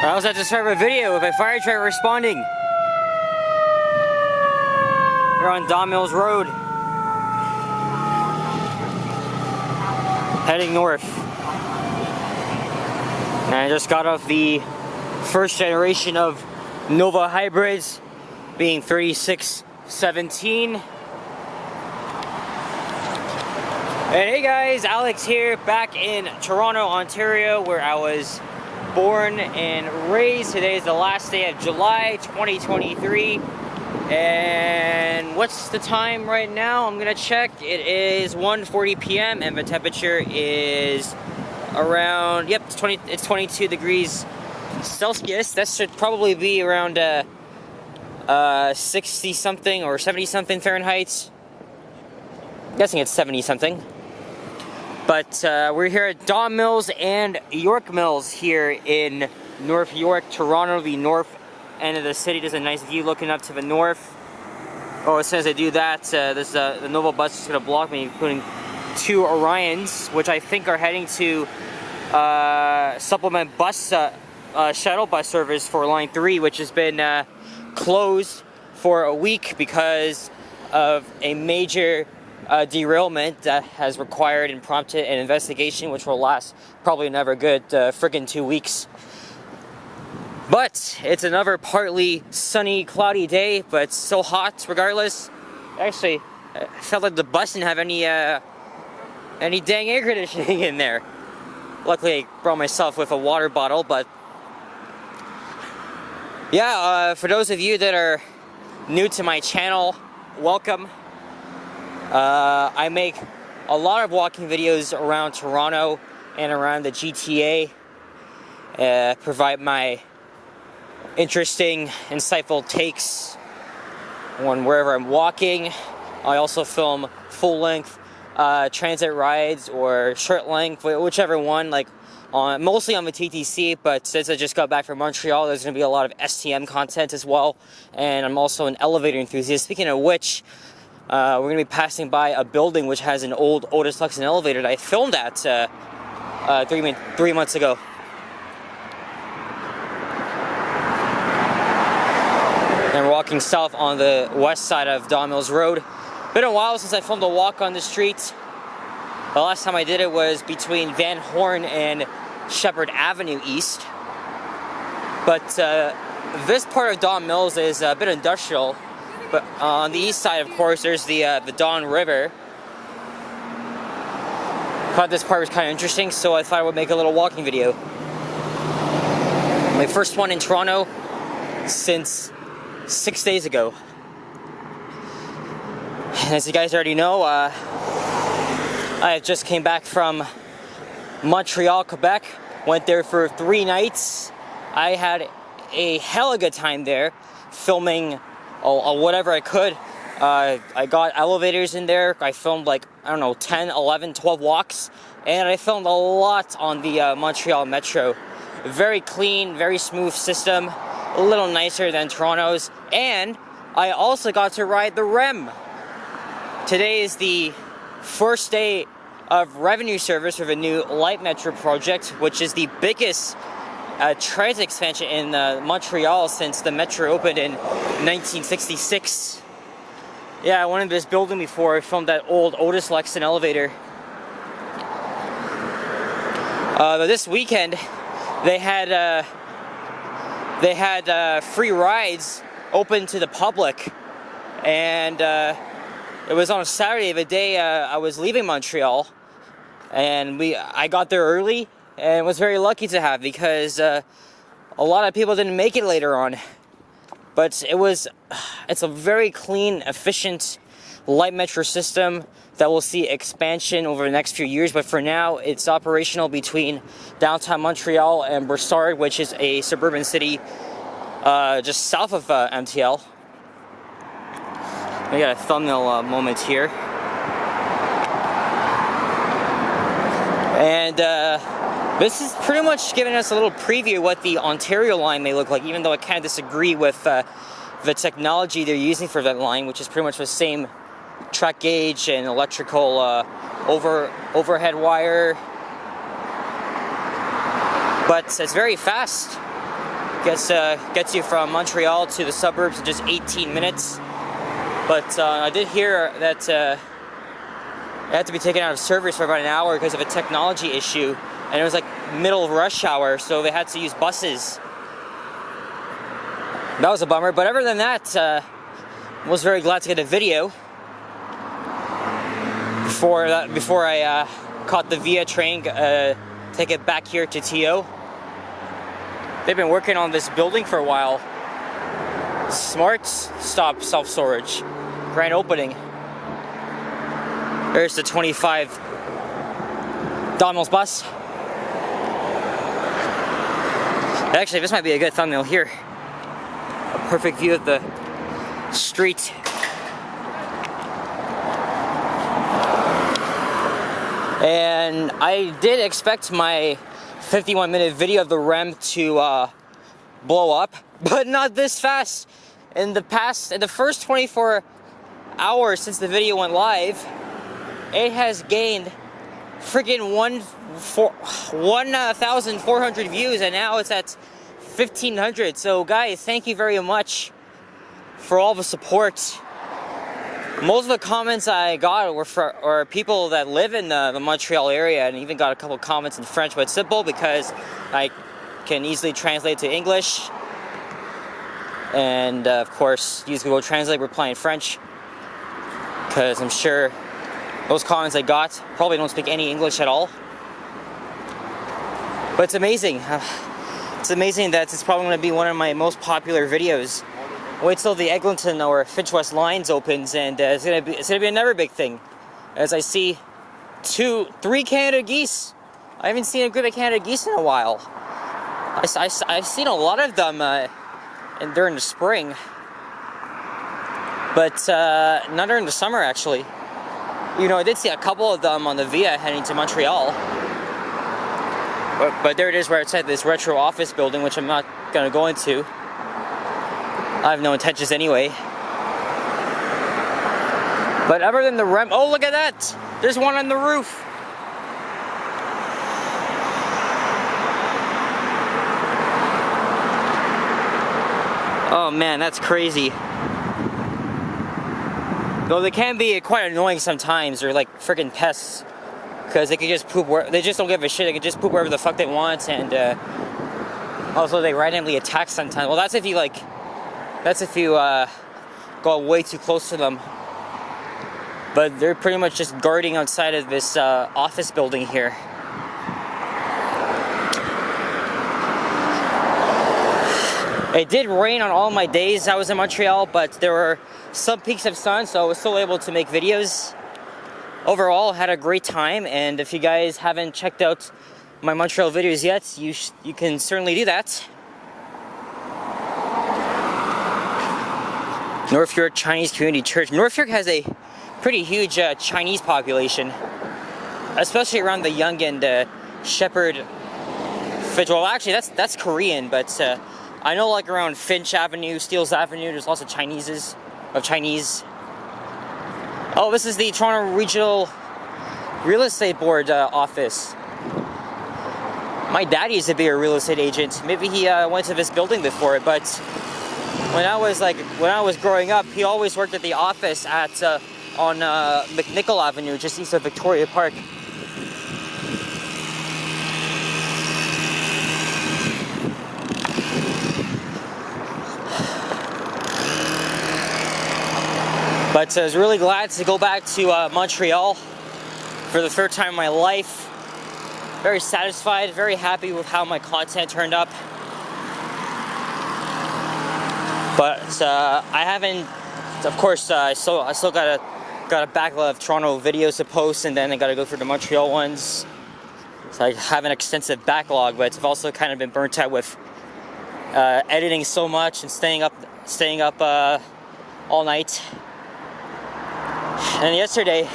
I also have to start a video with a fire truck responding. We're on Don Mills Road, heading north. And I just got off the first generation of Nova hybrids, being 3617. And hey guys, Alex here, back in Toronto, Ontario, where I was born and raised. Today is the last day of July 2023. And what's the time right now? I'm gonna check. It is 1:40 p.m. and the temperature is around, yep, it's 22 degrees Celsius. That should probably be around 60 something or 70 something Fahrenheit. I'm guessing it's 70 something. But we're here at Don Mills and York Mills here in North York, Toronto. The north end of the city. There's a nice view looking up to the north. Oh, as soon as I do that, the Nova bus is going to block me, including two Orions, which I think are heading to supplement bus shuttle bus service for Line 3, which has been closed for a week because of a major derailment that has required and prompted an investigation which will last probably another good friggin' 2 weeks. But it's another partly sunny, cloudy day, but it's still hot regardless. Actually, I felt like the bus didn't have any dang air conditioning in there. Luckily, I brought myself with a water bottle, but yeah, for those of you that are new to my channel, welcome. I make a lot of walking videos around Toronto and around the GTA, provide my interesting, insightful takes on wherever I'm walking. I also film full-length transit rides or short-length, whichever one, like mostly on the TTC, but since I just got back from Montreal, there's going to be a lot of STM content as well, and I'm also an elevator enthusiast. Speaking of which, we're going to be passing by a building which has an old Otis Lexan elevator that I filmed at 3 months ago. And we're walking south on the west side of Don Mills Road. Been a while since I filmed a walk on the street. The last time I did it was between Van Horn and Shepherd Avenue East. But this part of Don Mills is a bit industrial. But on the east side, of course, there's the Don River. Thought this part was kind of interesting, so I thought I would make a little walking video. My first one in Toronto since 6 days ago. And as you guys already know, I just came back from Montreal, Quebec. Went there for 3 nights. I had a hella good time there, filming whatever I could. I got elevators in there. I filmed like, I don't know, 10, 11, 12 walks. And I filmed a lot on the Montreal Metro. Very clean, very smooth system. A little nicer than Toronto's. And I also got to ride the REM. Today is the first day of revenue service for the new Light Metro project, which is the biggest transit expansion in Montreal since the Metro opened in 1966. Yeah, I went into this building before. I filmed that old Otis Lexan elevator. But this weekend, they had free rides open to the public, and it was on a Saturday, the day I was leaving Montreal, and I got there early and was very lucky to have, because a lot of people didn't make it later on. But it's a very clean, efficient light metro system that will see expansion over the next few years. But for now, it's operational between downtown Montreal and Brossard, which is a suburban city just south of MTL. We got a thumbnail moment here. And this is pretty much giving us a little preview of what the Ontario line may look like, even though I kind of disagree with the technology they're using for that line, which is pretty much the same track gauge and electrical overhead wire. But it's very fast. Gets you from Montreal to the suburbs in just 18 minutes. But I did hear that it had to be taken out of service for about an hour because of a technology issue, and it was like middle of rush hour, so they had to use buses. That was a bummer, but other than that, I was very glad to get a video before I caught the Via train, take it back here to TO. They've been working on this building for a while. Smart Stop self-storage. Grand opening. There's the 25 Domino's bus. Actually, this might be a good thumbnail here. A perfect view of the street. And I did expect my 51-minute video of the REM to blow up, but not this fast. In the first 24 hours since the video went live, it has gained freaking 1,400 views, and now it's at 1,500. So guys, thank you very much for all the support. Most of the comments I got were people that live in the Montreal area, and even got a couple comments in French, but it's simple because I can easily translate to English. And of course, use Google Translate, reply in French, because I'm sure those comments I got probably don't speak any English at all. But it's amazing. It's amazing that it's probably going to be one of my most popular videos. Wait till the Eglinton or Finch West lines opens, and it's gonna be another big thing. As I see 3 Canada geese. I haven't seen a group of Canada geese in a while. I've seen a lot of them during the spring, but not during the summer actually. You know, I did see a couple of them on the Via heading to Montreal. But there it is where it's at, this retro office building, which I'm not gonna go into. I have no intentions anyway. But other than the REM, oh look at that! There's one on the roof. Oh man, that's crazy. Though they can be quite annoying sometimes. They're like freaking pests, because they can just poop they just don't give a shit. They can just poop wherever the fuck they want, and also they randomly attack sometimes. Well, that's if you go way too close to them. But they're pretty much just guarding outside of this office building here. It did rain on all my days I was in Montreal, but there were some peaks of sun, so I was still able to make videos. Overall, had a great time, and if you guys haven't checked out my Montreal videos yet, you can certainly do that. North York Chinese Community Church. North York has a pretty huge Chinese population, especially around the Yonge and Shepherd. Well, actually, that's Korean, but I know like around Finch Avenue, Steeles Avenue, there's lots of Chinese. Oh, this is the Toronto Regional Real Estate Board office. My dad used to be a real estate agent. Maybe he went to this building before, but when I was growing up, he always worked at the office at on McNichol Avenue, just east of Victoria Park. But I was really glad to go back to Montreal for the third time in my life. Very satisfied, very happy with how my content turned up. But I haven't, of course, I still got a backlog of Toronto videos to post, and then I got to go for the Montreal ones. So I have an extensive backlog, but I've also kind of been burnt out with editing so much and staying up all night. And yesterday,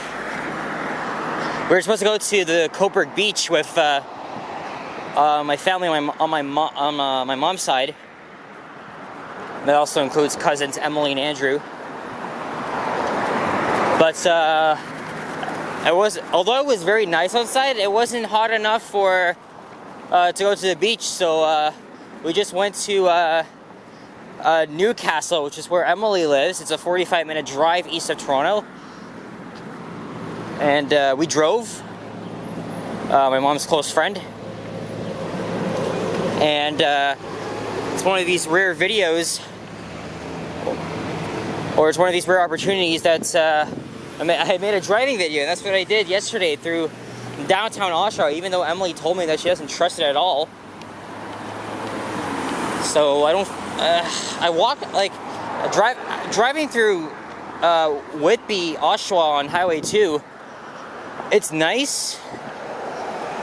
we were supposed to go to the Coburg Beach with my family on my mom's side. That also includes cousins Emily and Andrew. But although it was very nice outside, it wasn't hot enough to go to the beach. So we just went to Newcastle, which is where Emily lives. It's a 45-minute drive east of Toronto. And we drove. My mom's close friend. And it's one of these rare videos, or it's one of these rare opportunities that I made a driving video, and that's what I did yesterday through downtown Oshawa, even though Emily told me that she doesn't trust it at all. So I walk, like, driving through Whitby, Oshawa on Highway 2, it's nice,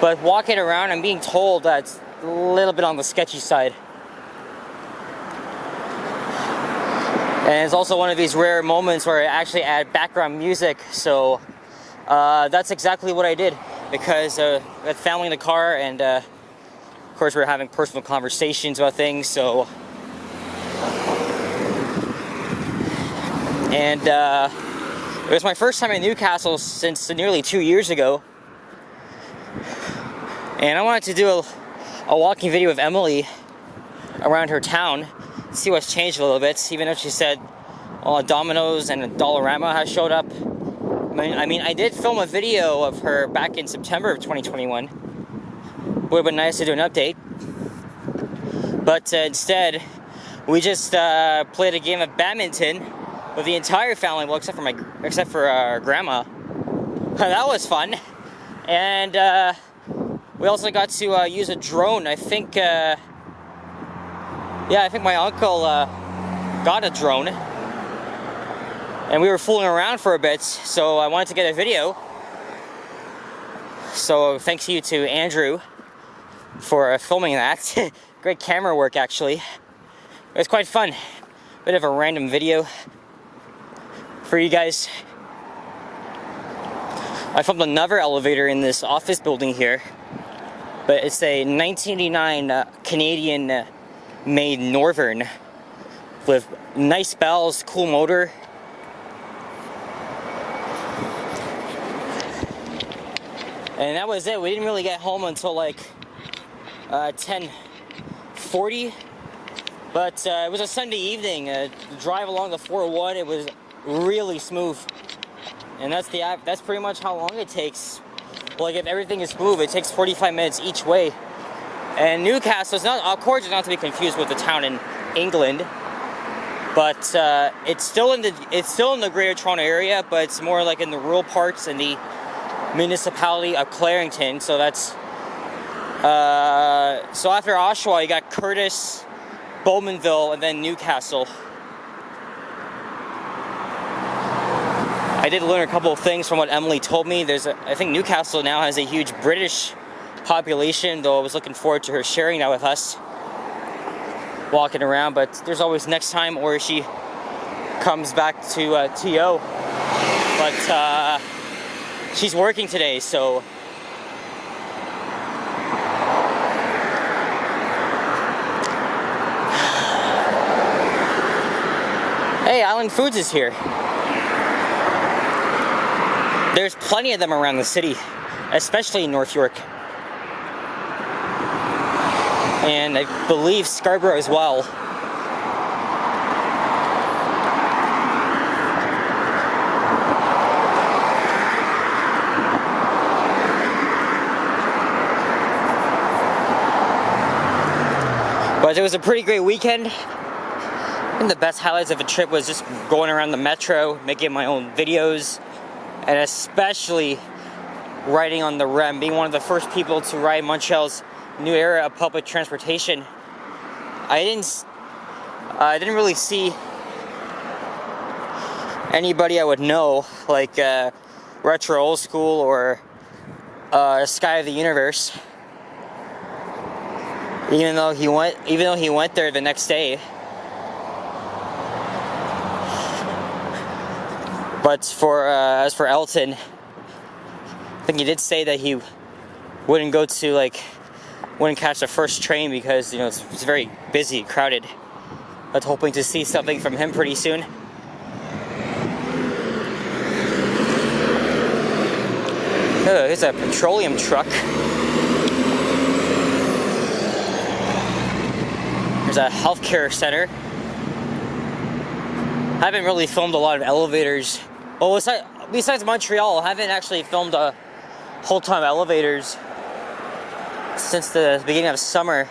but walking around, I'm being told that it's a little bit on the sketchy side. And it's also one of these rare moments where I actually add background music, so that's exactly what I did, because I had family in the car, and of course we were having personal conversations about things, so... And it was my first time in Newcastle since nearly 2 years ago, and I wanted to do a walking video of Emily around her town, see what's changed a little bit, even though she said Domino's and Dollarama has showed up. I mean, I did film a video of her back in September of 2021. Would have been nice to do an update. But instead, we just played a game of badminton with the entire family, well, except for our grandma. That was fun. And we also got to use a drone. I think my uncle got a drone, and we were fooling around for a bit, so I wanted to get a video. So thanks to you to Andrew for filming that. Great camera work, actually. It was quite fun. Bit of a random video for you guys. I filmed another elevator in this office building here, but it's a 1989 Canadian made Northern with nice bells, cool motor. And that was it. We didn't really get home until like 10:40, but it was a Sunday evening. The drive along the 401, it was really smooth, and that's pretty much how long it takes. Like, if everything is smooth, it takes 45 minutes each way. And Newcastle is not, of course, it's not to be confused with the town in England, but it's still in the Greater Toronto area, but it's more like in the rural parts in the municipality of Clarington. So that's so after Oshawa, you got Curtis, Bowmanville, and then Newcastle. I did learn a couple of things from what Emily told me. I think Newcastle now has a huge British population, though I was looking forward to her sharing that with us walking around, but there's always next time, or she comes back to TO. But she's working today, so hey, Island Foods is here. There's plenty of them around the city, especially in North York. And I believe Scarborough as well. But it was a pretty great weekend. And the best highlights of the trip was just going around the metro, making my own videos, and especially riding on the REM, being one of the first people to ride Montreal's new era of public transportation. I didn't really see anybody I would know, like Retro Old School or Sky of the Universe, even though he went there the next day. But as for Elton, I think he did say that he wouldn't catch the first train because, it's very busy, crowded. But hoping to see something from him pretty soon. Oh, here's a petroleum truck. There's a healthcare center. I haven't really filmed a lot of elevators. Well, besides Montreal, I haven't actually filmed a whole ton of elevators since the beginning of summer.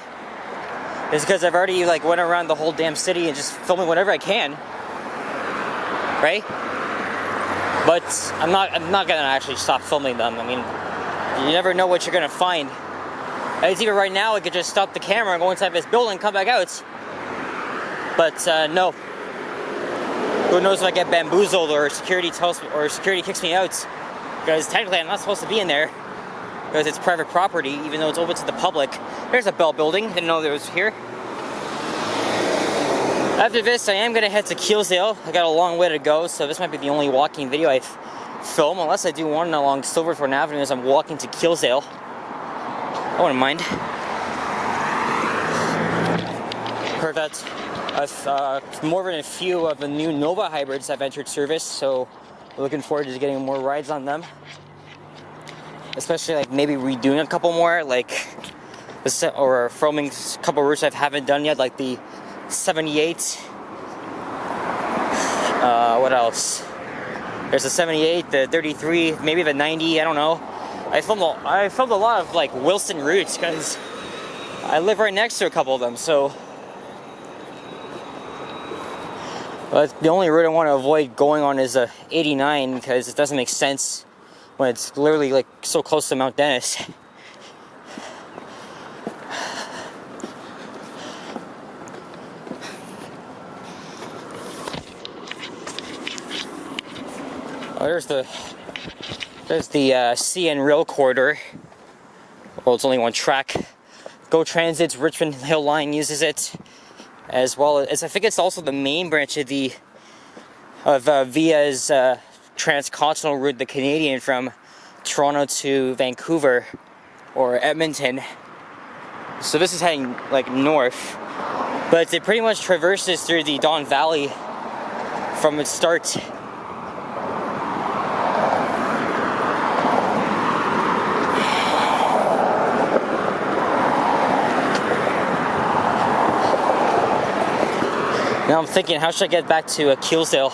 It's because I've already like went around the whole damn city and just filming whatever I can, right? But I'm not gonna actually stop filming them. I mean, you never know what you're gonna find. As even right now, I could just stop the camera and go inside this building and come back out. But no. Who knows if I get bamboozled or security kicks me out? Because technically I'm not supposed to be in there because it's private property, even though it's open to the public. There's a Bell building. Didn't know there was here. After this, I am gonna head to Keelsdale. I got a long way to go, so this might be the only walking video I film, unless I do one along Silverthorne Avenue as I'm walking to Keelsdale. I wouldn't mind. Heard that more than a few of the new Nova hybrids have entered service, so we're looking forward to getting more rides on them. Especially like maybe redoing a couple more, like or filming a couple routes I haven't done yet, like the 78. What else? There's a 78, the 33, maybe the 90. I don't know. I filmed a lot of like Wilson routes because I live right next to a couple of them. So, but the only route I want to avoid going on is a 89 because it doesn't make sense when it's literally like so close to Mount Dennis. Oh, there's the CN Rail Corridor. Well, it's only one track. Go Transit's Richmond Hill Line uses it, as well as I think it's also the main branch of Via's transcontinental route, the Canadian from Toronto to Vancouver or Edmonton. So this is heading like north, but it pretty much traverses through the Don Valley from its start. Now I'm thinking, how should I get back to Keelsdale?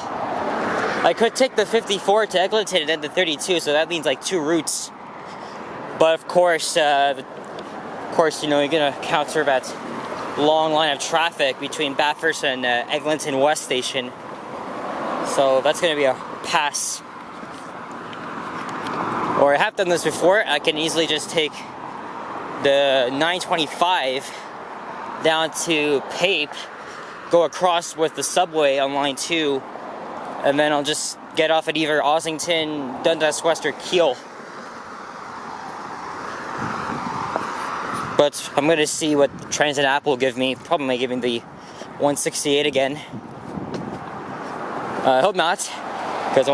I could take the 54 to Eglinton and then the 32, so that means like two routes. But of course, you know, you're gonna encounter that long line of traffic between Bathurst and Eglinton West Station. So that's gonna be a pass. Or I have done this before. I can easily just take the 925 down to Pape, go across with the subway on line 2, and then I'll just get off at either Ossington, Dundas West, or Keele. But I'm gonna see what the Transit app will give me. Probably giving the 168 again. I hope not, because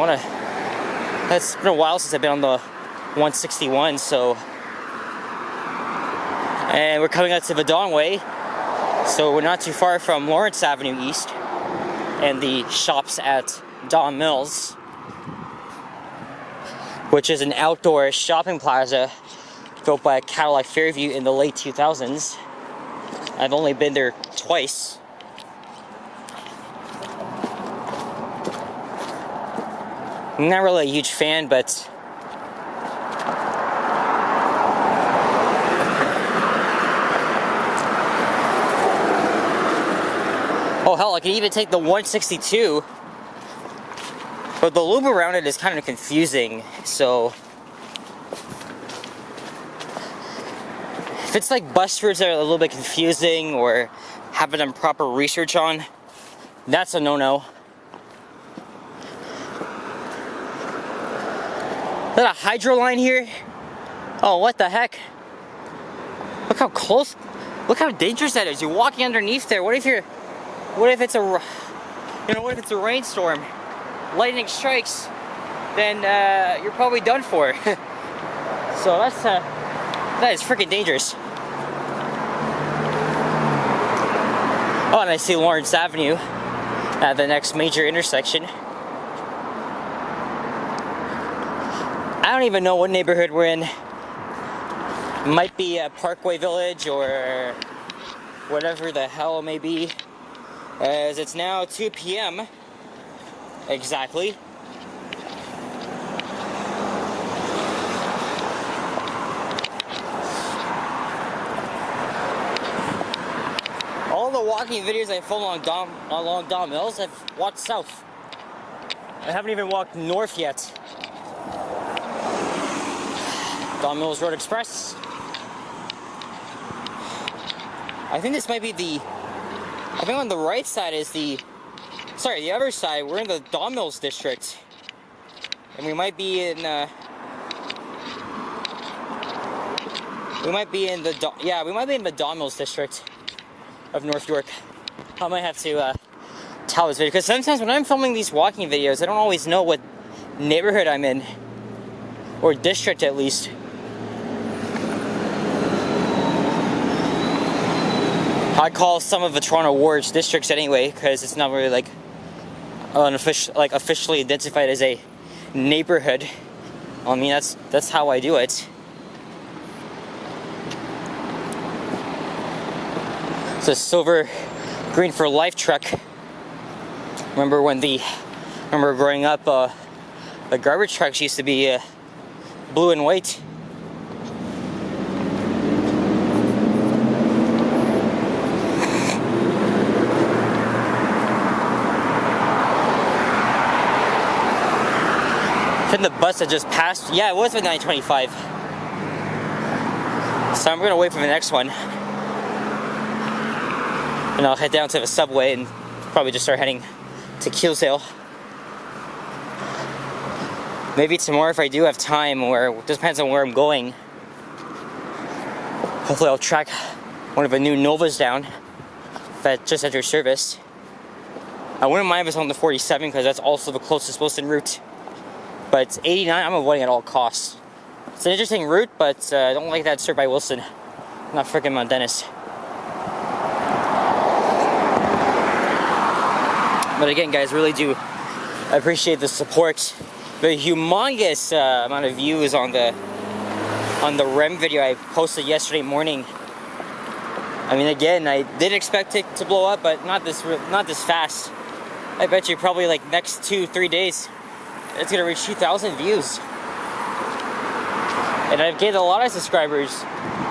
it's been a while since I've been on the 161, so. And we're coming out to the Donway. So we're not too far from Lawrence Avenue East and the shops at Don Mills, which is an outdoor shopping plaza built by Cadillac Fairview in the late 2000s. I've only been there twice. I'm not really a huge fan, but oh hell, I can even take the 162, but the loop around it is kind of confusing, so if it's like bus routes that are a little bit confusing or haven't done proper research on, that's a no-no. Is that a hydro line here? Oh, what the heck? Look how close, look how dangerous that is. You're walking underneath there. What if it's a rainstorm, lightning strikes, then you're probably done for. So that is freaking dangerous. Oh, and I see Lawrence Avenue at the next major intersection. I don't even know what neighborhood we're in. Might be Parkway Village or whatever the hell it may be, as it's now 2 p.m. exactly. All the walking videos I filmed along Don Mills, I've walked south. I haven't even walked north yet. Don Mills Road Express. I think this might be I think on the right side is the other side. We're in the Don Mills district. And we might be in the Don Mills district of North York. I might have to tell this video, because sometimes when I'm filming these walking videos, I don't always know what neighborhood I'm in, or district at least. I call some of the Toronto wards districts anyway, because it's not really like officially identified as a neighborhood. I mean, that's how I do it. It's a silver green for life truck. Remember growing up, the garbage trucks used to be blue and white. I think the bus that just passed, yeah, it was the 925. So I'm gonna wait for the next one. And I'll head down to the subway and probably just start heading to Keelsdale. Maybe tomorrow if I do have time, or it depends on where I'm going. Hopefully I'll track one of the new Novas down that just entered service. I wouldn't mind if it's on the 47 because that's also the closest Wilson route. But 89, I'm avoiding at all costs. It's an interesting route, but I don't like that it's served by Wilson. Not freaking Mount Dennis. But again, guys, really do appreciate the support. The humongous amount of views on the REM video I posted yesterday morning. I mean, again, I did expect it to blow up, but not this fast. I bet you probably like next 2-3 days, it's gonna reach 2,000 views. And I've gained a lot of subscribers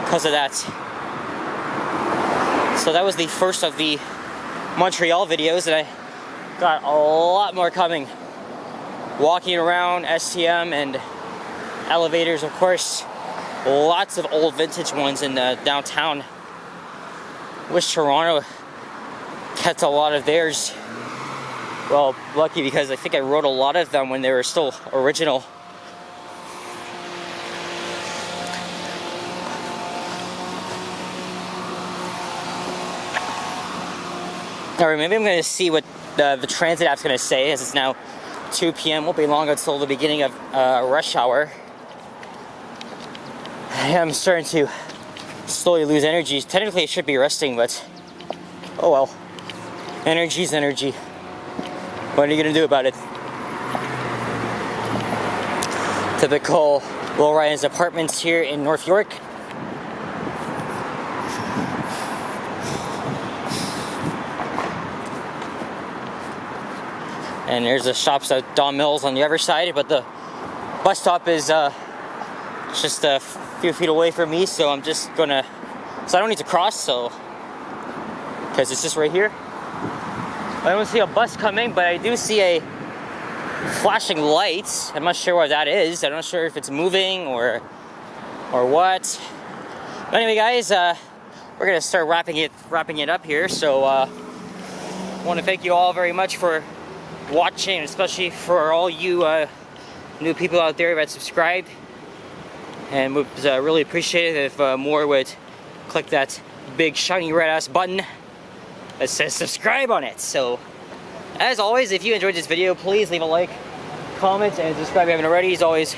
because of that. So that was the first of the Montreal videos, and I got a lot more coming. Walking around, STM, and elevators, of course. Lots of old vintage ones in downtown. Wish Toronto kept a lot of theirs. Well, lucky, because I think I wrote a lot of them when they were still original. Alright, maybe I'm going to see what the transit app's going to say, as it's now 2 p.m. Won't be long until the beginning of rush hour. I'm starting to slowly lose energy. Technically, I should be resting, but oh well. Energy's energy. What are you gonna do about it? Typical low-rise apartments here in North York. And there's the shops at Don Mills on the other side, but the bus stop is just a few feet away from me, so I'm just gonna, so I don't need to cross, so, because it's just right here. I don't see a bus coming, but I do see a flashing light. I'm not sure what that is. I'm not sure if it's moving or what. But anyway, guys, we're gonna start wrapping it up here. So I want to thank you all very much for watching, especially for all you new people out there that subscribed. And would really appreciate it if more would click that big shiny red ass button that says subscribe on it. So, as always, if you enjoyed this video, please leave a like, comment, and subscribe if you haven't already. As always,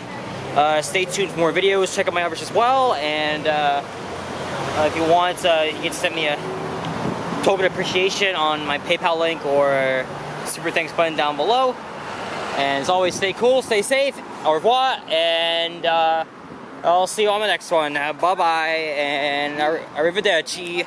stay tuned for more videos. Check out my others as well. And if you want, you can send me a token of appreciation on my PayPal link or super thanks button down below. And as always, stay cool, stay safe. Au revoir, and I'll see you on the next one. Bye-bye, and arrivederci.